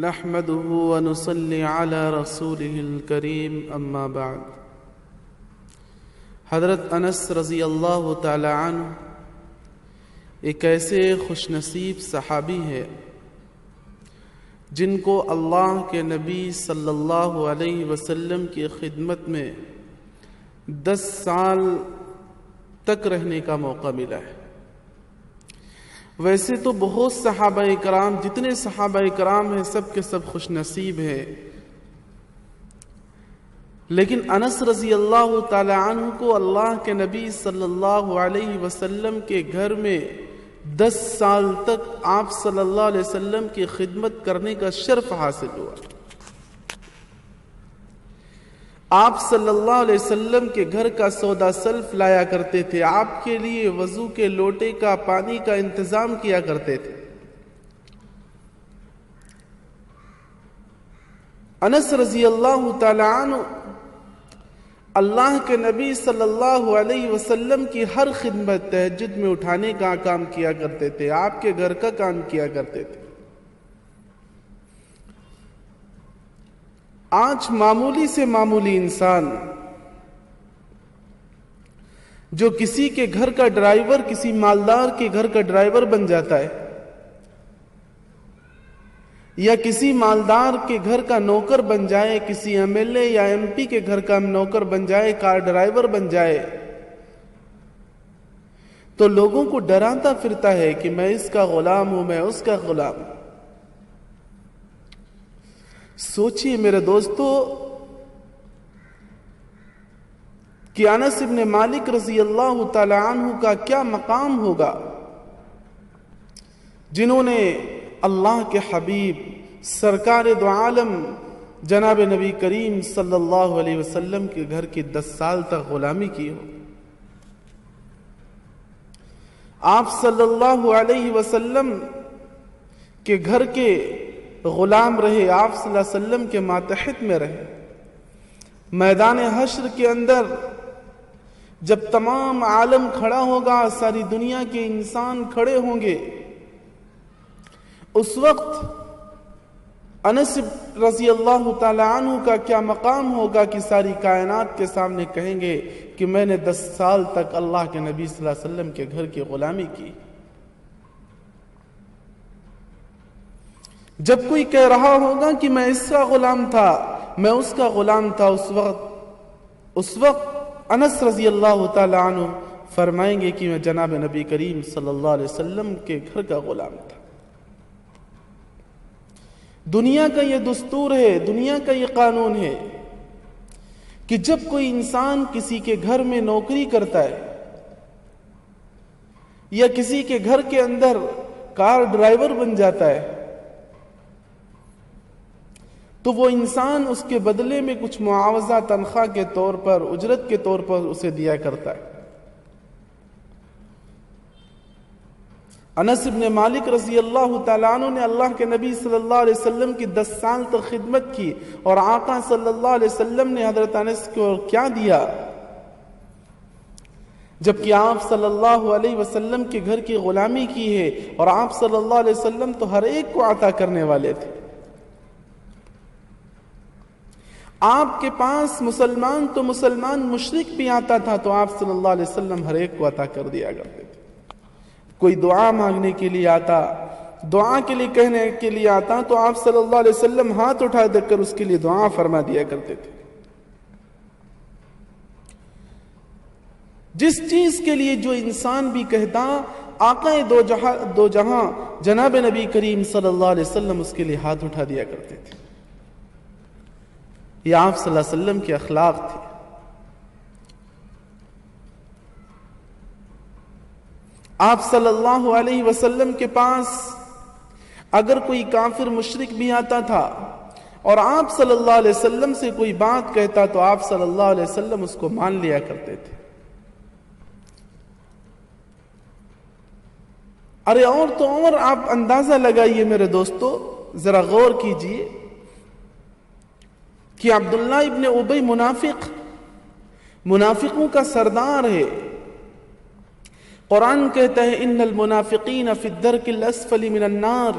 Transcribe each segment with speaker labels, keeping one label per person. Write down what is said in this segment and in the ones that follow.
Speaker 1: نحمده ونصلي على رسوله الكريم اما بعد۔ حضرت انس رضی اللہ تعالی عنہ ایک ایسے خوش نصیب صحابی ہے جن کو اللہ کے نبی صلی اللہ علیہ وسلم کی خدمت میں 10 سال تک رہنے کا موقع ملا ہے۔ ویسے تو بہت صحابہ کرام، جتنے صحابہ کرام ہیں سب کے سب خوش نصیب ہیں، لیکن انس رضی اللہ تعالی عنہ کو اللہ کے نبی صلی اللہ علیہ وسلم کے گھر میں 10 سال تک آپ صلی اللہ علیہ وسلم کی خدمت کرنے کا شرف حاصل ہوا۔ آپ صلی اللہ علیہ وسلم کے گھر کا سودا سلف لایا کرتے تھے، آپ کے لیے وضو کے لوٹے کا پانی کا انتظام کیا کرتے تھے۔ انس رضی اللہ تعالی عنہ اللہ کے نبی صلی اللہ علیہ وسلم کی ہر خدمت تہجد میں اٹھانے کا کام کیا کرتے تھے، آپ کے گھر کا کام کیا کرتے تھے۔ آج معمولی سے معمولی انسان جو کسی کے گھر کا ڈرائیور، کسی مالدار کے گھر کا ڈرائیور بن جاتا ہے، یا کسی مالدار کے گھر کا نوکر بن جائے، کسی ایم ایل اے یا ایم پی کے گھر کا نوکر بن جائے، کار ڈرائیور بن جائے، تو لوگوں کو ڈراتا پھرتا ہے کہ میں اس کا غلام ہوں، میں اس کا غلام ہوں۔ سوچئے میرے دوستو کہ انس ابن مالک رضی اللہ تعالی عنہ کا کیا مقام ہوگا، جنہوں نے اللہ کے حبیب سرکار دو عالم جناب نبی کریم صلی اللہ علیہ وسلم کے گھر کی 10 سال تک غلامی کی ہو۔ آپ صلی اللہ علیہ وسلم کے گھر کے غلام رہے، آپ صلی اللہ علیہ وسلم کے ماتحت میں رہے۔ میدان حشر کے اندر جب تمام عالم کھڑا ہوگا، ساری دنیا کے انسان کھڑے ہوں گے، اس وقت انس رضی اللہ تعالی عنہ کا کیا مقام ہوگا کہ ساری کائنات کے سامنے کہیں گے کہ میں نے 10 سال تک اللہ کے نبی صلی اللہ علیہ وسلم کے گھر کی غلامی کی۔ جب کوئی کہہ رہا ہوگا کہ میں اس کا غلام تھا، میں اس کا غلام تھا، اس وقت انس رضی اللہ تعالی عنہ فرمائیں گے کہ میں جناب نبی کریم صلی اللہ علیہ وسلم کے گھر کا غلام تھا۔ دنیا کا یہ دستور ہے، دنیا کا یہ قانون ہے کہ جب کوئی انسان کسی کے گھر میں نوکری کرتا ہے یا کسی کے گھر کے اندر کار ڈرائیور بن جاتا ہے، تو وہ انسان اس کے بدلے میں کچھ معاوضہ تنخواہ کے طور پر، اجرت کے طور پر اسے دیا کرتا ہے۔ انس ابن مالک رضی اللہ تعالیٰ عنہ نے اللہ کے نبی صلی اللہ علیہ وسلم کی 10 سال تک خدمت کی، اور آقا صلی اللہ علیہ وسلم نے حضرت انس کو کیا دیا؟ جبکہ آپ صلی اللہ علیہ وسلم کے گھر کی غلامی کی ہے، اور آپ صلی اللہ علیہ وسلم تو ہر ایک کو عطا کرنے والے تھے۔ آپ کے پاس مسلمان مشرک بھی آتا تھا تو آپ صلی اللہ علیہ وسلم ہر ایک کو عطا کر دیا کرتے تھے۔ کوئی دعا مانگنے کے لیے آتا، دعا کے لیے کہنے کے لیے آتا، تو آپ صلی اللہ علیہ وسلم ہاتھ اٹھا دے کر اس کے لیے دعا فرما دیا کرتے تھے۔ جس چیز کے لیے جو انسان بھی کہتا، آقا دو جہاں جناب نبی کریم صلی اللہ علیہ وسلم اس کے لیے ہاتھ اٹھا دیا کرتے تھے۔ یہ آپ صلی اللہ علیہ وسلم کے اخلاق تھے۔ آپ صلی اللہ علیہ وسلم کے پاس اگر کوئی کافر مشرک بھی آتا تھا اور آپ صلی اللہ علیہ وسلم سے کوئی بات کہتا تو آپ صلی اللہ علیہ وسلم اس کو مان لیا کرتے تھے۔ ارے اور تو اور آپ اندازہ لگائیے میرے دوستو، ذرا غور کیجئے کہ عبداللہ ابن ابی منافقوں کا سردار ہے۔ قرآن کہتا ہے ان المنافقین فی الدرک الاسفل من النار،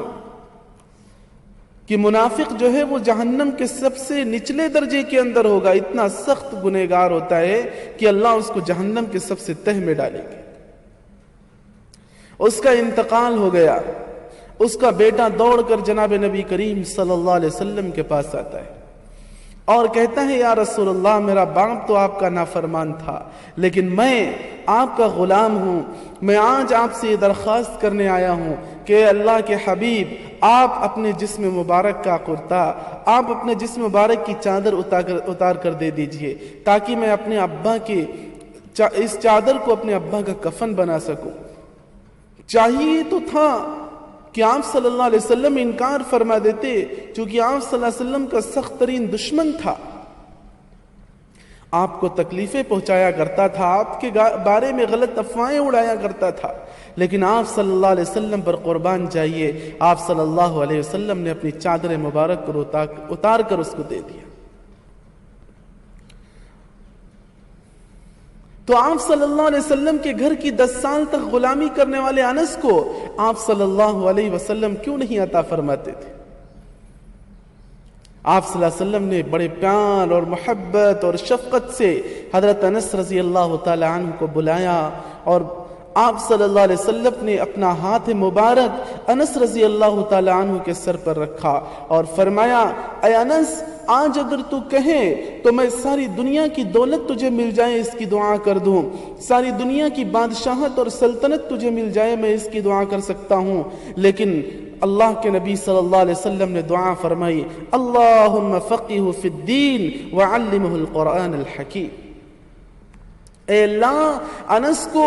Speaker 1: کہ منافق جو ہے وہ جہنم کے سب سے نچلے درجے کے اندر ہوگا، اتنا سخت گنہگار ہوتا ہے کہ اللہ اس کو جہنم کے سب سے تہ میں ڈالیں گے۔ اس کا انتقال ہو گیا، اس کا بیٹا دوڑ کر جناب نبی کریم صلی اللہ علیہ وسلم کے پاس آتا ہے اور کہتا ہے یا رسول اللہ، میرا باپ تو آپ کا نافرمان تھا، لیکن میں آپ کا غلام ہوں، میں آج آپ سے یہ درخواست کرنے آیا ہوں کہ اللہ کے حبیب آپ اپنے جسم مبارک کا کرتا، آپ اپنے جسم مبارک کی چادر اتار کر دے دیجئے تاکہ میں اپنے ابا کے اس چادر کو اپنے ابا کا کفن بنا سکوں۔ چاہیے تو تھا کہ آپ صلی اللہ علیہ وسلم انکار فرما دیتے، چونکہ آپ صلی اللہ علیہ وسلم کا سخت ترین دشمن تھا، آپ کو تکلیفیں پہنچایا کرتا تھا، آپ کے بارے میں غلط افواہیں اڑایا کرتا تھا، لیکن آپ صلی اللہ علیہ وسلم پر قربان جائیے، آپ صلی اللہ علیہ وسلم نے اپنی چادر مبارک کو اتار کر اس کو دے دیا۔ تو آپ صلی اللہ علیہ وسلم کے گھر کی 10 سال تک غلامی کرنے والے انس کو آپ صلی اللہ علیہ وسلم کیوں نہیں عطا فرماتے تھے؟ آپ صلی اللہ علیہ وسلم نے بڑے پیار اور محبت اور شفقت سے حضرت انس رضی اللہ تعالی عنہ کو بلایا اور آپ صلی اللہ علیہ وسلم نے اپنا ہاتھ مبارک انس رضی اللہ تعالی عنہ کے سر پر رکھا اور فرمایا، اے انس، آج اگر تو کہے تو میں ساری دنیا کی دولت تجھے مل جائے اس کی دعا کر دوں، ساری دنیا کی بادشاہت اور سلطنت تجھے مل جائے میں اس کی دعا کر سکتا ہوں، لیکن اللہ کے نبی صلی اللہ علیہ وسلم نے دعا فرمائی، اللہم فقہہ فی الدین وعلمہ القرآن الحکیم۔ اے اللہ، انس کو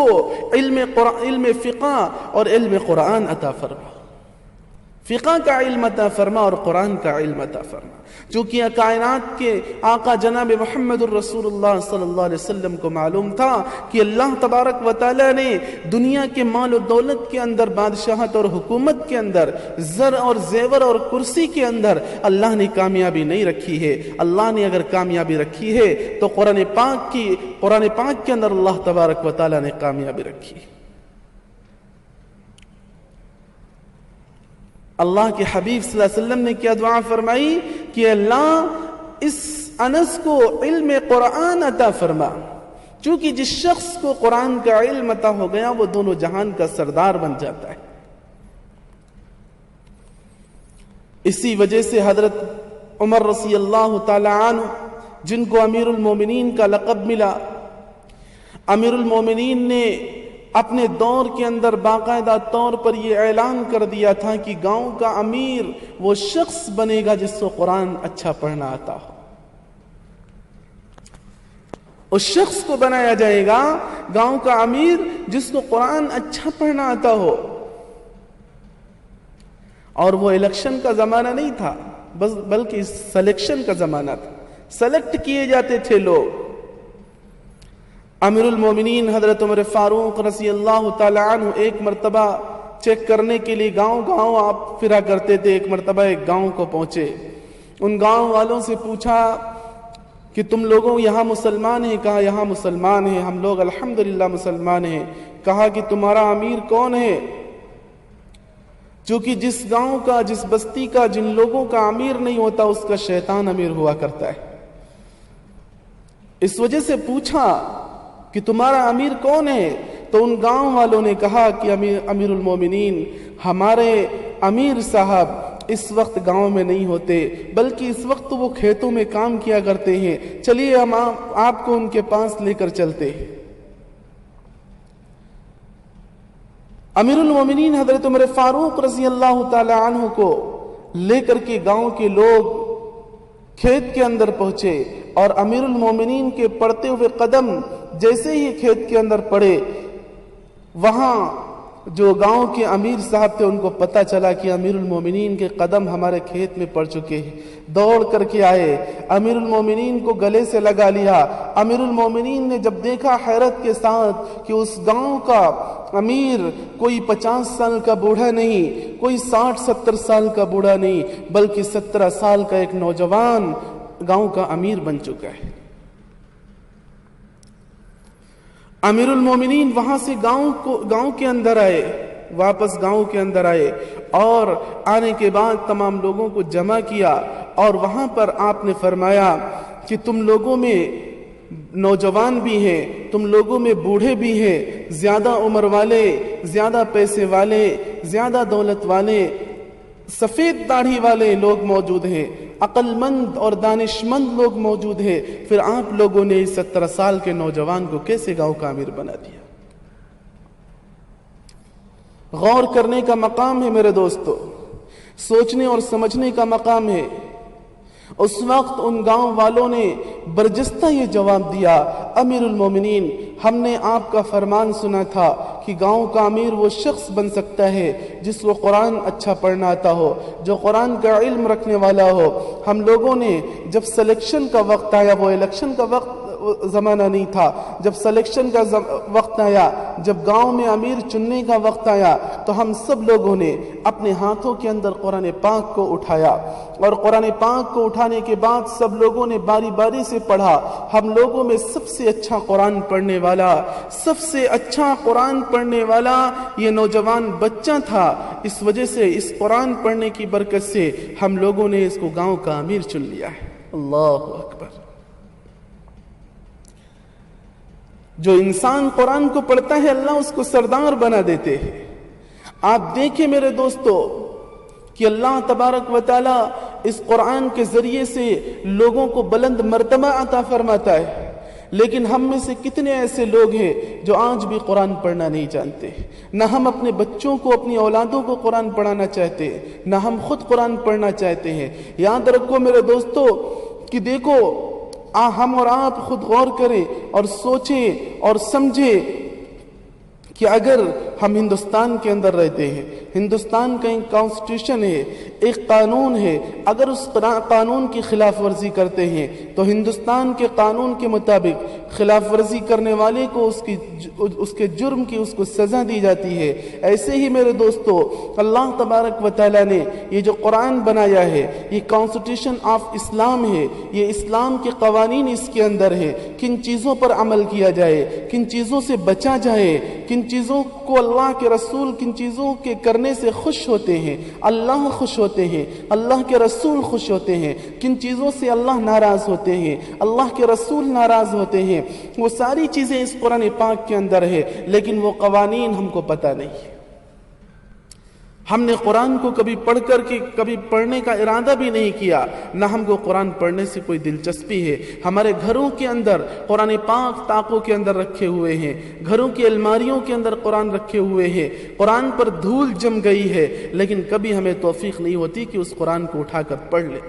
Speaker 1: علم فقہ اور علم قرآن عطا فرما، فقہ کا علم عطا فرما اور قرآن کا علم عطا فرما، چونکہ کائنات کے آقا جناب محمد الرسول اللہ صلی اللہ علیہ وسلم کو معلوم تھا کہ اللہ تبارک و تعالی نے دنیا کے مال و دولت کے اندر، بادشاہت اور حکومت کے اندر، زر اور زیور اور کرسی کے اندر اللہ نے کامیابی نہیں رکھی ہے۔ اللہ نے اگر کامیابی رکھی ہے تو قرآن پاک کے اندر اللہ تبارک و تعالی نے کامیابی رکھی ہے۔ اللہ کے حبیب صلی اللہ علیہ وسلم نے کیا دعا فرمائی کہ اللہ اس انس کو علم قرآن عطا فرما، چونکہ جس شخص کو قرآن کا علم عطا ہو گیا وہ دونوں جہان کا سردار بن جاتا ہے۔ اسی وجہ سے حضرت عمر رضی اللہ تعالی عنہ، جن کو امیر المومنین کا لقب ملا، امیر المومنین نے اپنے دور کے اندر باقاعدہ طور پر یہ اعلان کر دیا تھا کہ گاؤں کا امیر وہ شخص بنے گا جس کو قرآن اچھا پڑھنا آتا ہو، اس شخص کو بنایا جائے گا گاؤں کا امیر جس کو قرآن اچھا پڑھنا آتا ہو۔ اور وہ الیکشن کا زمانہ نہیں تھا، بلکہ سلیکشن کا زمانہ تھا، سلیکٹ کیے جاتے تھے لوگ۔ امیر المومنین حضرت عمر فاروق رضی اللہ تعالی عنہ ایک مرتبہ چیک کرنے کے لیے گاؤں آپ پھرا کرتے تھے۔ ایک مرتبہ ایک گاؤں کو پہنچے، ان گاؤں والوں سے پوچھا کہ تم لوگوں یہاں مسلمان ہیں؟ کہا یہاں مسلمان ہیں، ہم لوگ الحمدللہ مسلمان ہیں۔ کہا کہ تمہارا امیر کون ہے؟ چونکہ جس گاؤں کا، جس بستی کا، جن لوگوں کا امیر نہیں ہوتا اس کا شیطان امیر ہوا کرتا ہے۔ اس وجہ سے پوچھا کہ تمہارا امیر کون ہے؟ تو ان گاؤں والوں نے کہا کہ امیر المومنین، ہمارے امیر صاحب اس وقت گاؤں میں نہیں ہوتے، بلکہ اس وقت وہ کھیتوں میں کام کیا کرتے ہیں، چلیے ہم آپ کو ان کے پاس لے کر چلتے ہیں۔ امیر المومنین حضرت عمر فاروق رضی اللہ تعالی عنہ کو لے کر کے گاؤں کے لوگ کھیت کے اندر پہنچے، اور امیر المومنین کے پڑتے ہوئے قدم جیسے ہی کھیت کے اندر پڑے، وہاں جو گاؤں کے امیر صاحب تھے ان کو پتہ چلا کہ امیر المومنین کے قدم ہمارے کھیت میں پڑ چکے ہیں۔ دوڑ کر کے آئے، امیر المومنین کو گلے سے لگا لیا۔ امیر المومنین نے جب دیکھا حیرت کے ساتھ کہ اس گاؤں کا امیر کوئی 50 سال کا بوڑھا نہیں، کوئی 60-70 سال کا بوڑھا نہیں، بلکہ 17 سال کا ایک نوجوان گاؤں کا امیر بن چکا ہے۔ امیر المومنین وہاں سے گاؤں کے اندر آئے واپس گاؤں کے اندر آئے اور آنے کے بعد تمام لوگوں کو جمع کیا اور وہاں پر آپ نے فرمایا کہ تم لوگوں میں نوجوان بھی ہیں، تم لوگوں میں بوڑھے بھی ہیں، زیادہ عمر والے، زیادہ پیسے والے، زیادہ دولت والے، سفید داڑھی والے لوگ موجود ہیں، عقل مند اور دانش مند لوگ موجود ہیں، پھر آپ لوگوں نے 17 سال کے نوجوان کو کیسے گاؤں کا امیر بنا دیا؟ غور کرنے کا مقام ہے میرے دوستو، سوچنے اور سمجھنے کا مقام ہے۔ اس وقت ان گاؤں والوں نے برجستہ یہ جواب دیا، امیر المومنین، ہم نے آپ کا فرمان سنا تھا کہ گاؤں کا امیر وہ شخص بن سکتا ہے جس کو قرآن اچھا پڑھنا آتا ہو، جو قرآن کا علم رکھنے والا ہو۔ ہم لوگوں نے جب سلیکشن کا وقت آیا، وہ الیکشن کا وقت زمانہ نہیں تھا، جب سلیکشن کا وقت آیا، جب گاؤں میں امیر چننے کا وقت آیا، تو ہم سب لوگوں نے اپنے ہاتھوں کے اندر قرآن پاک کو اٹھایا، اور قرآن پاک کو اٹھانے کے بعد سب لوگوں نے باری باری سے پڑھا۔ ہم لوگوں میں سب سے اچھا قرآن پڑھنے والا، سب سے اچھا قرآن پڑھنے والا یہ نوجوان بچہ تھا۔ اس وجہ سے، اس قرآن پڑھنے کی برکت سے ہم لوگوں نے اس کو گاؤں کا امیر چن لیا ہے۔ اللہ اکبر۔ جو انسان قرآن کو پڑھتا ہے، اللہ اس کو سردار بنا دیتے ہیں۔ آپ دیکھیں میرے دوستو کہ اللہ تبارک و تعالی اس قرآن کے ذریعے سے لوگوں کو بلند مرتبہ عطا فرماتا ہے، لیکن ہم میں سے کتنے ایسے لوگ ہیں جو آج بھی قرآن پڑھنا نہیں جانتے؟ نہ ہم اپنے بچوں کو، اپنی اولادوں کو قرآن پڑھانا چاہتے ہیں، نہ ہم خود قرآن پڑھنا چاہتے ہیں۔ یاد رکھو میرے دوستو کہ دیکھو، ہم اور آپ خود غور کریں اور سوچیں اور سمجھیں کہ اگر ہم ہندوستان کے اندر رہتے ہیں، ہندوستان کا ایک کانسٹیٹیوشن ہے، ایک قانون ہے، اگر اس قانون کی خلاف ورزی کرتے ہیں تو ہندوستان کے قانون کے مطابق خلاف ورزی کرنے والے کو اس کے جرم کی اس کو سزا دی جاتی ہے۔ ایسے ہی میرے دوستو، اللہ تبارک و تعالیٰ نے یہ جو قرآن بنایا ہے، یہ کانسٹیٹیوشن آف اسلام ہے، یہ اسلام کے قوانین اس کے اندر ہے۔ کن چیزوں پر عمل کیا جائے، کن چیزوں سے بچا جائے، کن چیزوں کو اللہ کے رسول کن چیزوں کے کرنے سے خوش ہوتے ہیں، اللہ خوش ہوتے ہیں، اللہ کے رسول خوش ہوتے ہیں، کن چیزوں سے اللہ ناراض ہوتے ہیں، اللہ کے رسول ناراض ہوتے ہیں، وہ ساری چیزیں اس قرآن پاک کے اندر ہے، لیکن وہ قوانین ہم کو پتہ نہیں۔ ہم نے قرآن کو کبھی پڑھ کر کے کبھی پڑھنے کا ارادہ بھی نہیں کیا، نہ ہم کو قرآن پڑھنے سے کوئی دلچسپی ہے۔ ہمارے گھروں کے اندر قرآن پاک طاقوں کے اندر رکھے ہوئے ہیں، گھروں کی الماریوں کے اندر قرآن رکھے ہوئے ہیں، قرآن پر دھول جم گئی ہے، لیکن کبھی ہمیں توفیق نہیں ہوتی کہ اس قرآن کو اٹھا کر پڑھ لیں۔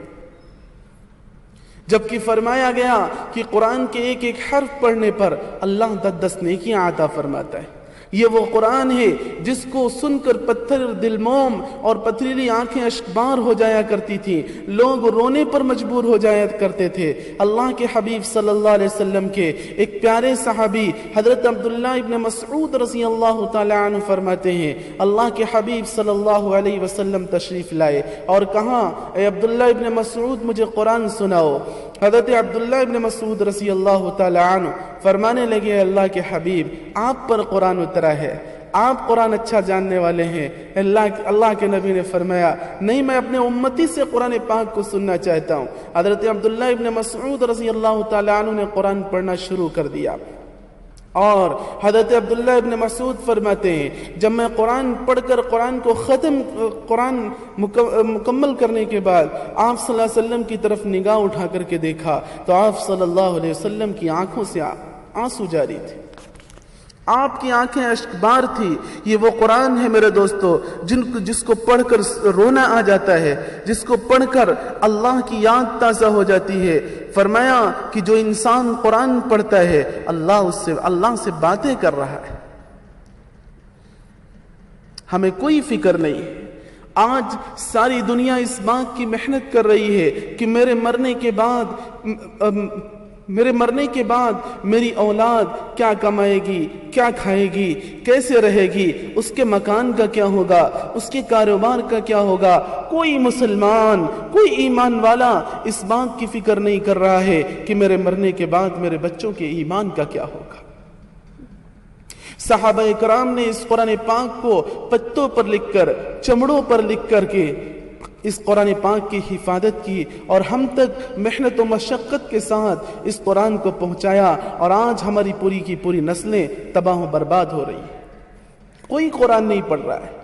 Speaker 1: جبکہ فرمایا گیا کہ قرآن کے ایک ایک حرف پڑھنے پر اللہ 10 نیکیاں عطا فرماتا ہے۔ یہ وہ قرآن ہے جس کو سن کر پتھر دل موم اور پتھریلی آنکھیں اشکبار ہو جایا کرتی تھیں، لوگ رونے پر مجبور ہو جایا کرتے تھے۔ اللہ کے حبیب صلی اللہ علیہ وسلم کے ایک پیارے صحابی حضرت عبداللہ ابن مسعود رضی اللہ تعالی عنہ فرماتے ہیں، اللہ کے حبیب صلی اللہ علیہ وسلم تشریف لائے اور کہا، اے عبداللہ ابن مسعود مجھے قرآن سناؤ۔ حضرت عبداللہ ابن مسعود رضی اللہ تعالی عنہ فرمانے لگے، اللہ کے حبیب آپ پر قرآن اترا ہے، آپ قرآن اچھا جاننے والے ہیں۔ اللہ کے نبی نے فرمایا، نہیں، میں اپنے امتی سے قرآن پاک کو سننا چاہتا ہوں۔ حضرت عبداللہ ابن مسعود رضی اللہ تعالی عنہ نے قرآن پڑھنا شروع کر دیا، اور حضرت عبداللہ ابن مسعود فرماتے ہیں، جب میں قرآن پڑھ کر قرآن مکمل کرنے کے بعد آپ صلی اللہ علیہ وسلم کی طرف نگاہ اٹھا کر کے دیکھا تو آپ صلی اللہ علیہ وسلم کی آنکھوں سے آنسو جاری تھے، آپ کی آنکھیں اشکبار تھی۔ یہ وہ قرآن ہے میرے دوستو جس کو پڑھ کر رونا آ جاتا ہے، جس کو پڑھ کر اللہ کی یاد تازہ ہو جاتی ہے۔ فرمایا کہ جو انسان قرآن پڑھتا ہے اللہ سے باتیں کر رہا ہے۔ ہمیں کوئی فکر نہیں۔ آج ساری دنیا اس بات کی محنت کر رہی ہے کہ میرے مرنے کے بعد میری اولاد کیا کمائے گی، کیا کھائے گی، کیسے رہے گی، اس کے مکان کا کیا ہوگا، اس کے کاروبار کا کیا ہوگا۔ کوئی مسلمان، کوئی ایمان والا اس بات کی فکر نہیں کر رہا ہے کہ میرے مرنے کے بعد میرے بچوں کے ایمان کا کیا ہوگا۔ صحابہ کرام نے اس قرآن پاک کو پتوں پر لکھ کر، چمڑوں پر لکھ کر کے اس قرآن پاک کی حفاظت کی، اور ہم تک محنت و مشقت کے ساتھ اس قرآن کو پہنچایا، اور آج ہماری پوری کی پوری نسلیں تباہ و برباد ہو رہی ہیں۔ کوئی قرآن نہیں پڑھ رہا ہے،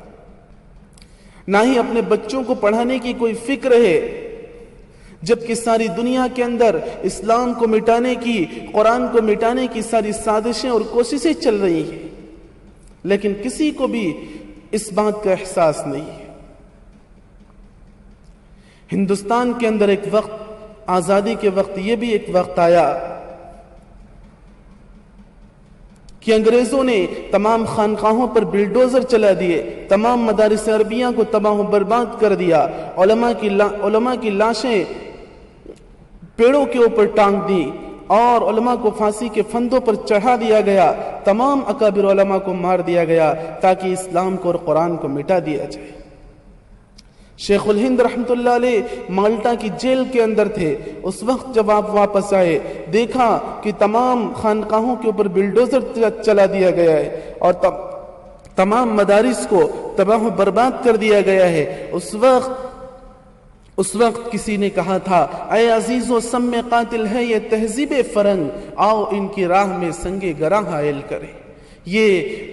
Speaker 1: نہ ہی اپنے بچوں کو پڑھانے کی کوئی فکر ہے، جبکہ ساری دنیا کے اندر اسلام کو مٹانے کی، قرآن کو مٹانے کی ساری سازشیں اور کوششیں چل رہی ہیں، لیکن کسی کو بھی اس بات کا احساس نہیں ہے۔ ہندوستان کے اندر ایک وقت، آزادی کے وقت، یہ بھی ایک وقت آیا کہ انگریزوں نے تمام خانقاہوں پر بلڈوزر چلا دیے، تمام مدارس عربیہ کو تباہ و برباد کر دیا، علماء کی لاشیں پیڑوں کے اوپر ٹانگ دی، اور علماء کو پھانسی کے پھندوں پر چڑھا دیا گیا، تمام اکابر علماء کو مار دیا گیا تاکہ اسلام کو اور قرآن کو مٹا دیا جائے۔ شیخ الہند رحمت اللہ علیہ مالٹا کی جیل کے اندر تھے، اس وقت جب آپ واپس آئے، دیکھا کہ تمام خانقاہوں کے اوپر بلڈوزر چلا دیا گیا ہے اور تمام مدارس کو تباہ و برباد کر دیا گیا ہے۔ اس وقت کسی نے کہا تھا، اے عزیزو سم میں قاتل ہے یہ تہذیب فرنگ، آؤ ان کی راہ میں سنگ گراں حائل کرے۔ یہ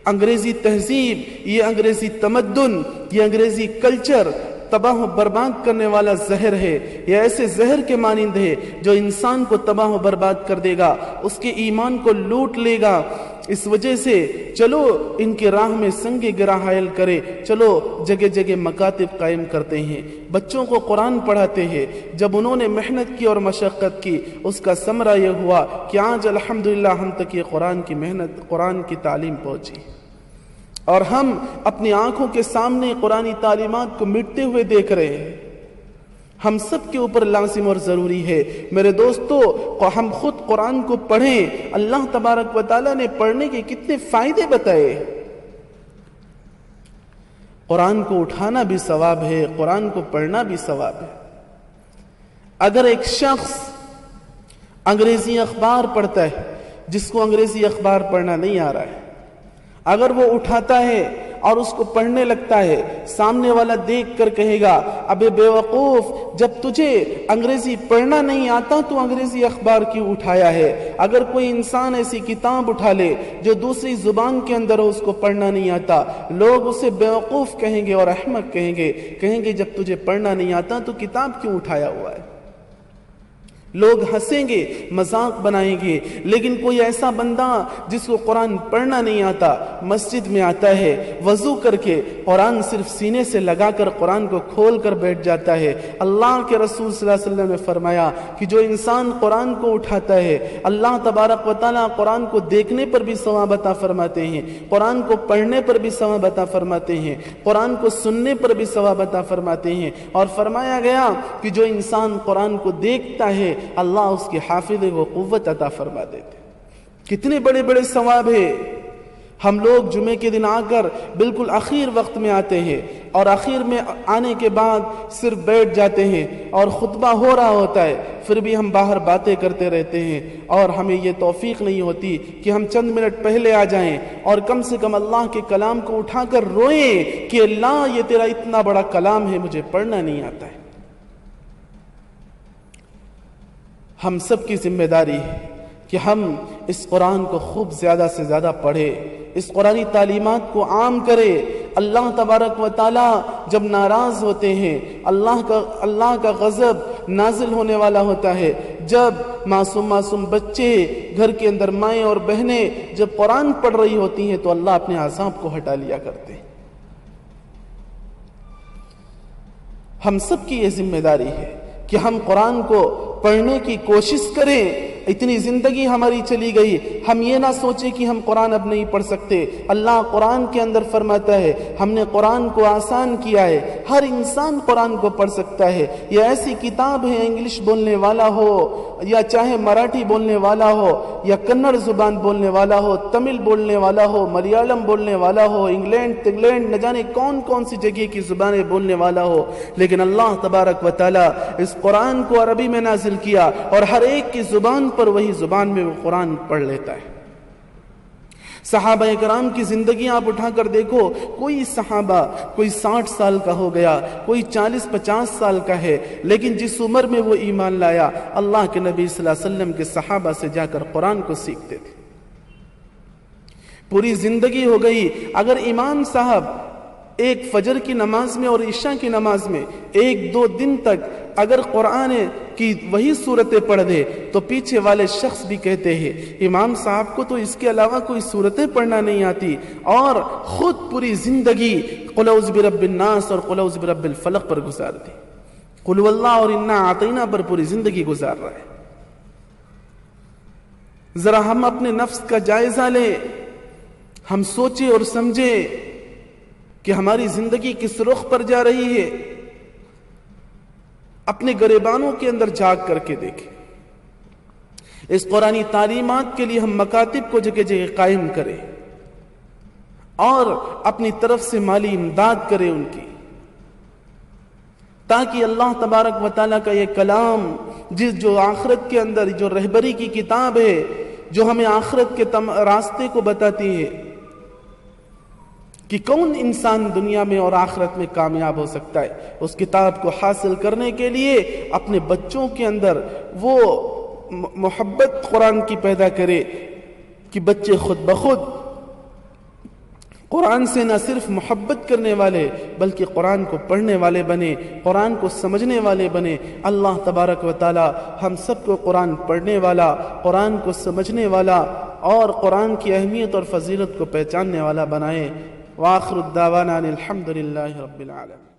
Speaker 1: انگریزی تہذیب، یہ انگریزی تمدن، یہ انگریزی کلچر تباہ و برباد کرنے والا زہر ہے، یہ ایسے زہر کے مانند ہے جو انسان کو تباہ و برباد کر دے گا، اس کے ایمان کو لوٹ لے گا۔ اس وجہ سے چلو ان کے راہ میں سنگ گراں حائل کرے، چلو جگہ جگہ مکاتب قائم کرتے ہیں، بچوں کو قرآن پڑھاتے ہیں۔ جب انہوں نے محنت کی اور مشقت کی، اس کا ثمرہ یہ ہوا کہ آج الحمدللہ ہم تک یہ قرآن کی محنت، قرآن کی تعلیم پہنچی، اور ہم اپنی آنکھوں کے سامنے قرآنی تعلیمات کو مٹتے ہوئے دیکھ رہے ہیں۔ ہم سب کے اوپر لازم اور ضروری ہے میرے دوستو، ہم خود قرآن کو پڑھیں۔ اللہ تبارک و تعالیٰ نے پڑھنے کے کتنے فائدے بتائے۔ قرآن کو اٹھانا بھی ثواب ہے، قرآن کو پڑھنا بھی ثواب ہے۔ اگر ایک شخص انگریزی اخبار پڑھتا ہے، جس کو انگریزی اخبار پڑھنا نہیں آ رہا ہے، اگر وہ اٹھاتا ہے اور اس کو پڑھنے لگتا ہے، سامنے والا دیکھ کر کہے گا، ابے بے وقوف، جب تجھے انگریزی پڑھنا نہیں آتا تو انگریزی اخبار کیوں اٹھایا ہے؟ اگر کوئی انسان ایسی کتاب اٹھا لے جو دوسری زبان کے اندر ہو، اس کو پڑھنا نہیں آتا، لوگ اسے بے وقوف کہیں گے اور احمق کہیں گے جب تجھے پڑھنا نہیں آتا تو کتاب کیوں اٹھایا ہوا ہے؟ لوگ ہنسیں گے، مذاق بنائیں گے۔ لیکن کوئی ایسا بندہ جس کو قرآن پڑھنا نہیں آتا، مسجد میں آتا ہے، وضو کر کے قرآن صرف سینے سے لگا کر قرآن کو کھول کر بیٹھ جاتا ہے۔ اللہ کے رسول صلی اللہ علیہ وسلم نے فرمایا کہ جو انسان قرآن کو اٹھاتا ہے، اللہ تبارک و تعالیٰ قرآن کو دیکھنے پر بھی ثواب عطا فرماتے ہیں، قرآن کو پڑھنے پر بھی ثواب عطا فرماتے ہیں، قرآن کو سننے پر بھی ثواب عطا فرماتے ہیں۔ اور فرمایا گیا کہ جو انسان قرآن کو دیکھتا ہے، اللہ اس کے حافظے کو قوت عطا فرما دیتے۔ کتنے بڑے بڑے ثواب ہے۔ ہم لوگ جمعے کے دن آ کر بالکل آخر وقت میں آتے ہیں، اور آخر میں آنے کے بعد صرف بیٹھ جاتے ہیں اور خطبہ ہو رہا ہوتا ہے، پھر بھی ہم باہر باتیں کرتے رہتے ہیں، اور ہمیں یہ توفیق نہیں ہوتی کہ ہم چند منٹ پہلے آ جائیں اور کم سے کم اللہ کے کلام کو اٹھا کر روئیں کہ اللہ یہ تیرا اتنا بڑا کلام ہے، مجھے پڑھنا نہیں آتا ہے۔ ہم سب کی ذمہ داری ہے کہ ہم اس قرآن کو خوب زیادہ سے زیادہ پڑھیں، اس قرآنی تعلیمات کو عام کریں۔ اللہ تبارک و تعالیٰ جب ناراض ہوتے ہیں، اللہ کا غضب نازل ہونے والا ہوتا ہے۔ جب معصوم بچے، گھر کے اندر مائیں اور بہنیں جب قرآن پڑھ رہی ہوتی ہیں تو اللہ اپنے عذاب کو ہٹا لیا کرتے ہیں۔ ہم سب کی یہ ذمہ داری ہے کہ ہم قرآن کو پڑھنے کی کوشش کریں۔ اتنی زندگی ہماری چلی گئی، ہم یہ نہ سوچیں کہ ہم قرآن اب نہیں پڑھ سکتے۔ اللہ قرآن کے اندر فرماتا ہے ہم نے قرآن کو آسان کیا ہے، ہر انسان قرآن کو پڑھ سکتا ہے۔ یہ ایسی کتاب ہے، انگلش بولنے والا ہو یا چاہے مراٹھی بولنے والا ہو یا کنڑ زبان بولنے والا ہو، تمل بولنے والا ہو، ملیالم بولنے والا ہو، انگلینڈ نہ جانے کون سی جگہ کی زبانیں بولنے والا ہو، لیکن اللہ تبارک و تعالیٰ اس قرآن کو عربی میں نازل کیا، اور ہر ایک کی زبان پر وہی زبان میں وہ قرآن پڑھ لیتا ہے۔ صحابہ کرام کی زندگی آپ اٹھا کر دیکھو، کوئی صحابہ کوئی 60 سال کا ہو گیا، کوئی 40-50 سال کا ہے، لیکن جس عمر میں وہ ایمان لایا، اللہ کے نبی صلی اللہ علیہ وسلم کے صحابہ سے جا کر قرآن کو سیکھتے تھے۔ پوری زندگی ہو گئی۔ اگر امام صاحب ایک فجر کی نماز میں اور عشاء کی نماز میں 1-2 دن تک اگر قرآن کی وہی صورتیں پڑھ دے تو پیچھے والے شخص بھی کہتے ہیں امام صاحب کو تو اس کے علاوہ کوئی صورتیں پڑھنا نہیں آتی، اور خود پوری زندگی قل اعوذ برب الناس اور قل اعوذ برب الفلق پر گزار دی، قل هو اللہ اور انا اعطینا پر پوری زندگی گزار رہا ہے۔ ذرا ہم اپنے نفس کا جائزہ لیں، ہم سوچیں اور سمجھیں کہ ہماری زندگی کس رخ پر جا رہی ہے۔ اپنے گریبانوں کے اندر جھانک کر کے دیکھیں۔ اس قرآنی تعلیمات کے لیے ہم مکاتب کو جگہ جگہ قائم کریں اور اپنی طرف سے مالی امداد کریں ان کی، تاکہ اللہ تبارک و تعالیٰ کا یہ کلام جو آخرت کے اندر جو رہبری کی کتاب ہے، جو ہمیں آخرت کے راستے کو بتاتی ہے کہ کون انسان دنیا میں اور آخرت میں کامیاب ہو سکتا ہے، اس کتاب کو حاصل کرنے کے لیے اپنے بچوں کے اندر وہ محبت قرآن کی پیدا کرے کہ بچے خود بخود قرآن سے نہ صرف محبت کرنے والے بلکہ قرآن کو پڑھنے والے بنے، قرآن کو سمجھنے والے بنے۔ اللہ تبارک و تعالی ہم سب کو قرآن پڑھنے والا، قرآن کو سمجھنے والا اور قرآن کی اہمیت اور فضیلت کو پہچاننے والا بنائے۔ وآخر الدعوانا الحمد للہ رب العالمین۔